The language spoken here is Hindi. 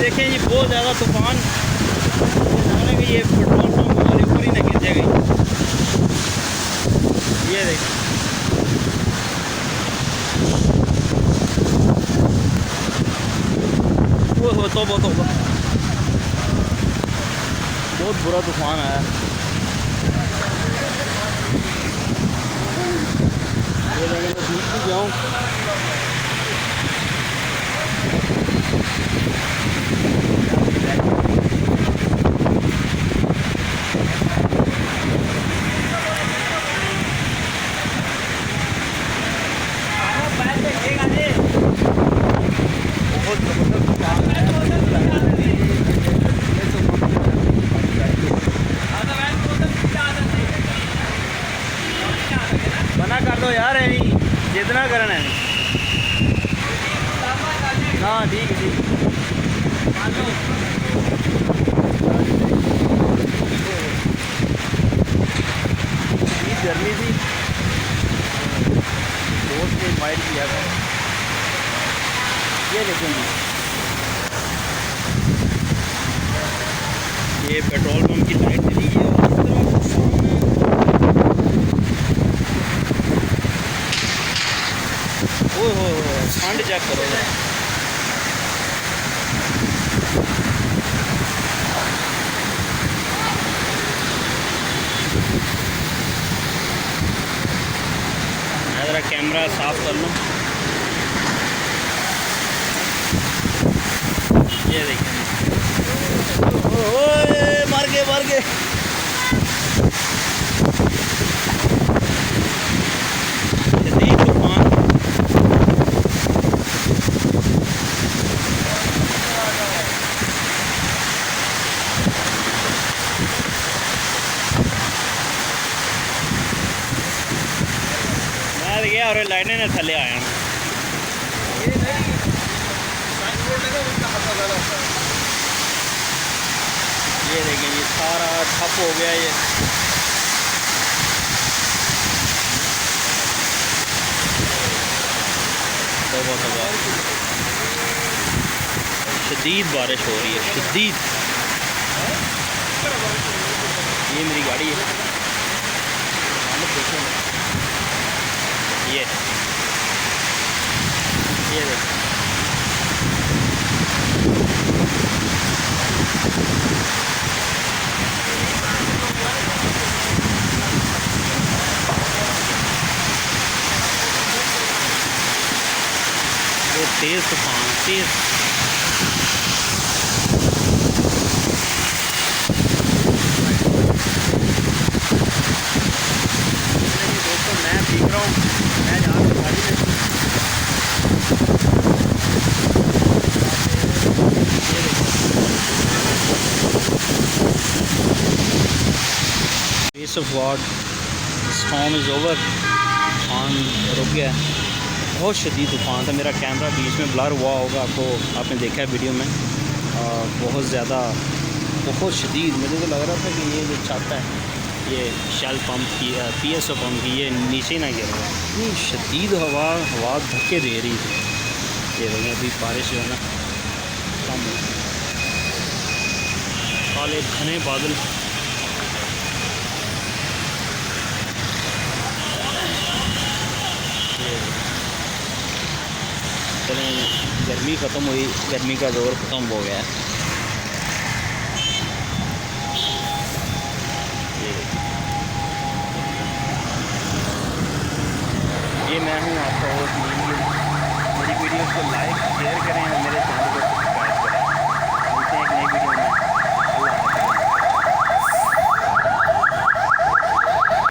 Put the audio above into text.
देखें जी बहुत ज़्यादा तूफान कि ये पेट्रोल पंप हमारे ऊपर ही ना गिर जाएगा। ये देखें वो तो बहुत बुरा तूफान आया। ये देखें मैं दूर भी जाऊँ मना कर दो यार, है नहीं जितना करना है। हाँ ठीक है ठीक गर्मी थी, दोस्त ने इन्वाइट किया था। ये देखेंगे ये पेट्रोल पंप की लाइट चली गई है। ओह ठंड चेक करो। मैं ज़रा कैमरा साफ कर लूँ। ये देखिए मार के शदीद तूफान। मैं गया और लाइनें ने थले आया। ये देखें ये सारा ठप हो गया। ये शदीद बारिश हो रही है, शदीद। ये मेरी गाड़ी है, ये देखें वो तेज़ तूफान तेज़। दोस्तों मैं सीख रहा हूँ, मैं यहाँ से गाड़ी में Grace of God, storm is over। तूफान रुक गया। बहुत शदीद तूफ़ान था। मेरा कैमरा बीच में ब्लर हुआ होगा, आपने देखा है वीडियो में। बहुत ज़्यादा बहुत शदीद। मुझे तो लग रहा था कि ये जो छत है ये शेल पंप की PSO पंप की ये नीचे ना गिर रहा। इतनी शदीद हवा धक्के दे रही थी। ये देखिए अभी बारिश जो है ना कम हो, काले घने बादल। चलें गर्मी ख़त्म हुई, गर्मी का दौर ख़त्म हो गया है। ये मैं हूँ आपका होस्ट। मेरी वीडियो को लाइक शेयर करें और मेरे चैनल को